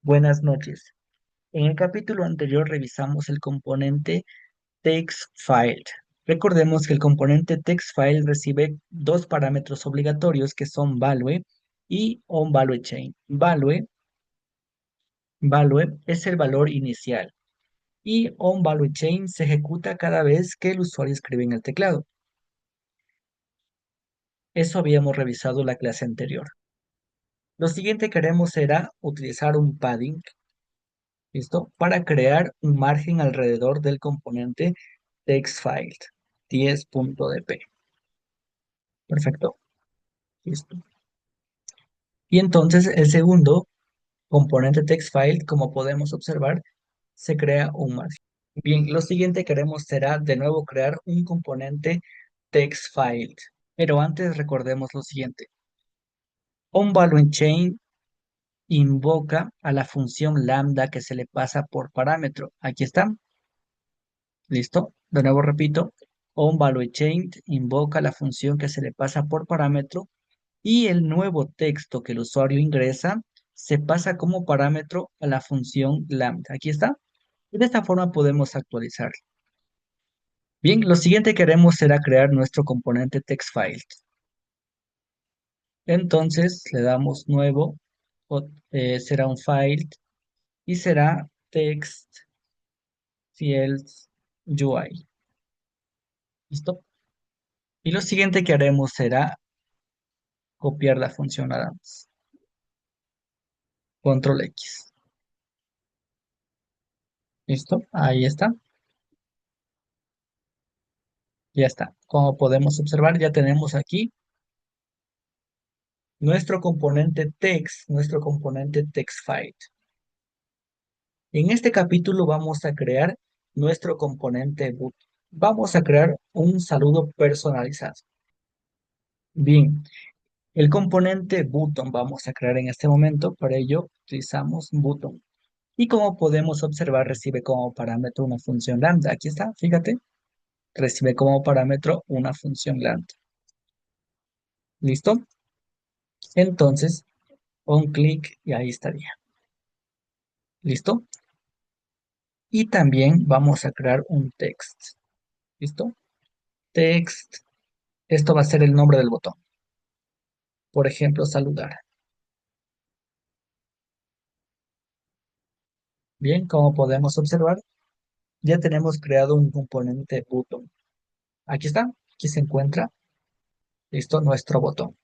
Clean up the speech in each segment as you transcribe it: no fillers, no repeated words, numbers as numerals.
Buenas noches. En el capítulo anterior revisamos el componente TextFile. Recordemos que el componente TextFile recibe dos parámetros obligatorios que son value y onValueChain. Value es el valor inicial y onValueChain se ejecuta cada vez que el usuario escribe en el teclado. Eso habíamos revisado la clase anterior. Lo siguiente que haremos será utilizar un padding. ¿Listo? Para crear un margen alrededor del componente TextFile 10.dp. Perfecto. Listo. Y entonces el segundo componente TextFile, como podemos observar, se crea un margen. Bien, lo siguiente que haremos será de nuevo crear un componente TextFile. Pero antes recordemos lo siguiente. OnValueChain invoca a la función lambda que se le pasa por parámetro. Aquí está. ¿Listo? De nuevo repito, onValueChain invoca la función que se le pasa por parámetro y el nuevo texto que el usuario ingresa se pasa como parámetro a la función lambda. Aquí está. Y de esta forma podemos actualizar. Bien, lo siguiente que haremos será crear nuestro componente TextFile. Entonces le damos nuevo, será un file y será TextFields.UI. ¿Listo? Y lo siguiente que haremos será copiar la función nada más. Control X. ¿Listo? Ahí está. Ya está. Como podemos observar, ya tenemos aquí nuestro componente text, nuestro componente TextFile. En este capítulo vamos a crear nuestro componente boot. Vamos a crear un saludo personalizado. Bien, el componente button vamos a crear en este momento. Para ello utilizamos button. Y como podemos observar, recibe como parámetro una función lambda. Aquí está, fíjate. Recibe como parámetro una función lambda. ¿Listo? Entonces, un clic y ahí estaría. ¿Listo? Y también vamos a crear un text. ¿Listo? Text. Esto va a ser el nombre del botón. Por ejemplo, saludar. Bien, como podemos observar, ya tenemos creado un componente button. Aquí está. Aquí se encuentra. ¿Listo? Nuestro botón.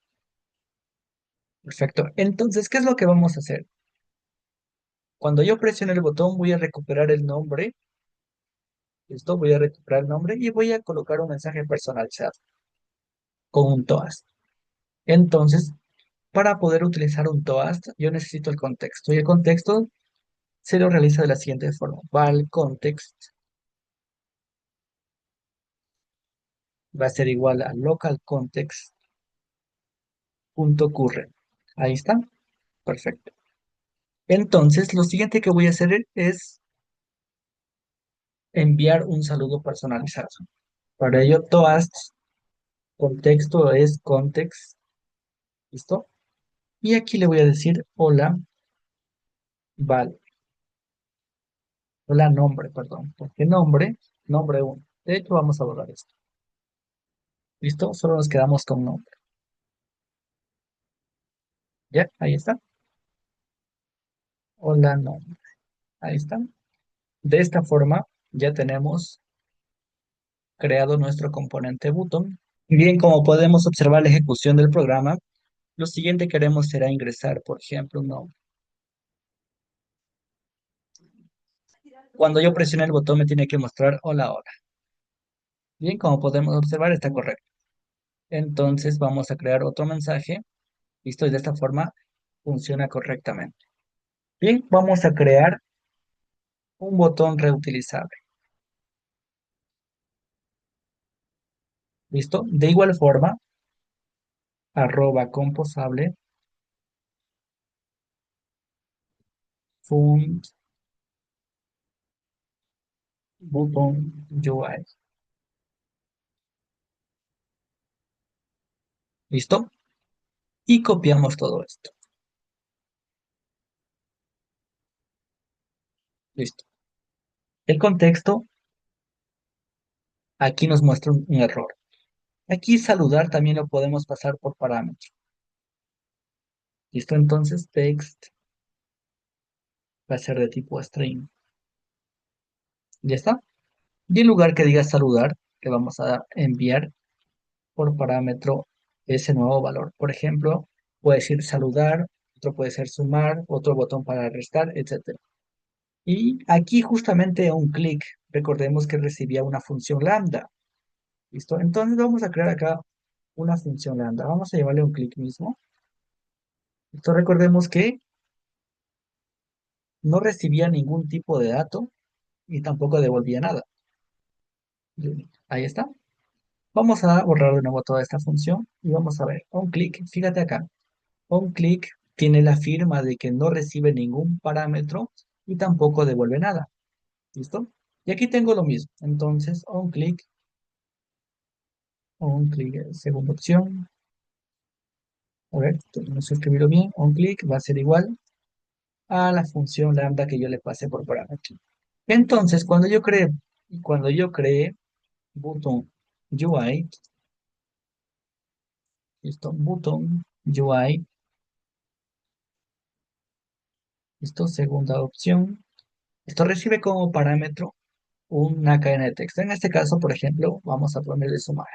Perfecto. Entonces, ¿qué es lo que vamos a hacer? Cuando yo presione el botón, voy a recuperar el nombre. ¿Listo? Voy a recuperar el nombre y voy a colocar un mensaje personalizado con un toast. Entonces, para poder utilizar un toast, yo necesito el contexto. Y el contexto se lo realiza de la siguiente forma. Val context va a ser igual a local context.current. Ahí está. Perfecto. Entonces, lo siguiente que voy a hacer es enviar un saludo personalizado. Para ello, toast contexto es context. ¿Listo? Y aquí le voy a decir hola, Val. Hola, nombre, perdón. Porque nombre uno. De hecho, vamos a borrar esto. ¿Listo? Solo nos quedamos con nombre. Ya, ahí está. Hola, nombre. Ahí está. De esta forma, ya tenemos creado nuestro componente button. Bien, como podemos observar la ejecución del programa, lo siguiente que haremos será ingresar, por ejemplo, un nombre. Cuando yo presione el botón me tiene que mostrar hola, hola. Bien, como podemos observar está correcto. Entonces vamos a crear otro mensaje. Listo, y de esta forma funciona correctamente. Bien, vamos a crear un botón reutilizable. ¿Listo? De igual forma, @composable fund button UI. ¿Listo? Y copiamos todo esto. Listo. El contexto aquí nos muestra un error. Aquí saludar también lo podemos pasar por parámetro. ¿Listo? Entonces, text va a ser de tipo string. ¿Ya está? Y en lugar que diga saludar, le vamos a enviar por parámetro ese nuevo valor. Por ejemplo, puede decir saludar, otro puede ser sumar, otro botón para restar, etcétera. Y aquí justamente un clic, recordemos que recibía una función lambda. ¿Listo? Entonces vamos a crear acá una función lambda. Vamos a llevarle un clic mismo. Esto recordemos que no recibía ningún tipo de dato y tampoco devolvía nada. Ahí está. Vamos a borrar de nuevo toda esta función y vamos a ver. On click, fíjate acá. On click tiene la firma de que no recibe ningún parámetro y tampoco devuelve nada. ¿Listo? Y aquí tengo lo mismo. Entonces, on click, segunda opción. A ver, tenemos que escribirlo bien. On click va a ser igual a la función lambda que yo le pasé por parámetro. Entonces, cuando yo cree button UI, listo, button UI, listo, segunda opción. Esto recibe como parámetro una cadena de texto. En este caso, por ejemplo, vamos a ponerle sumar.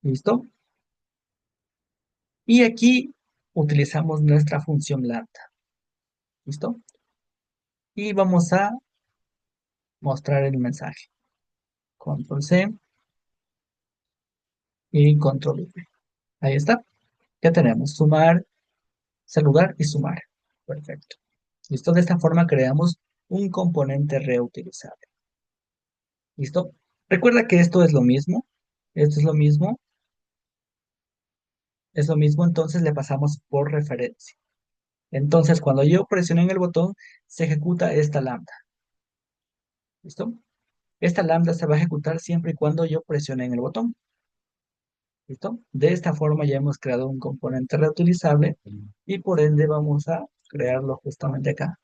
¿Listo? Y aquí utilizamos nuestra función lambda. ¿Listo? Y vamos a mostrar el mensaje. Control C y Control V. Ahí está. Ya tenemos sumar, saludar y sumar. Perfecto. ¿Listo? De esta forma creamos un componente reutilizable. ¿Listo? Recuerda que esto es lo mismo. Esto es lo mismo, entonces le pasamos por referencia. Entonces, cuando yo presiono en el botón, se ejecuta esta lambda. ¿Listo? Esta lambda se va a ejecutar siempre y cuando yo presione en el botón. ¿Listo? De esta forma ya hemos creado un componente reutilizable y por ende vamos a crearlo justamente acá.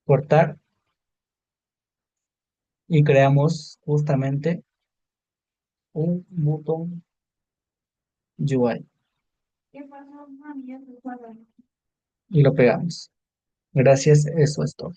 Cortar y creamos justamente un botón UI y lo pegamos. Gracias, eso es todo.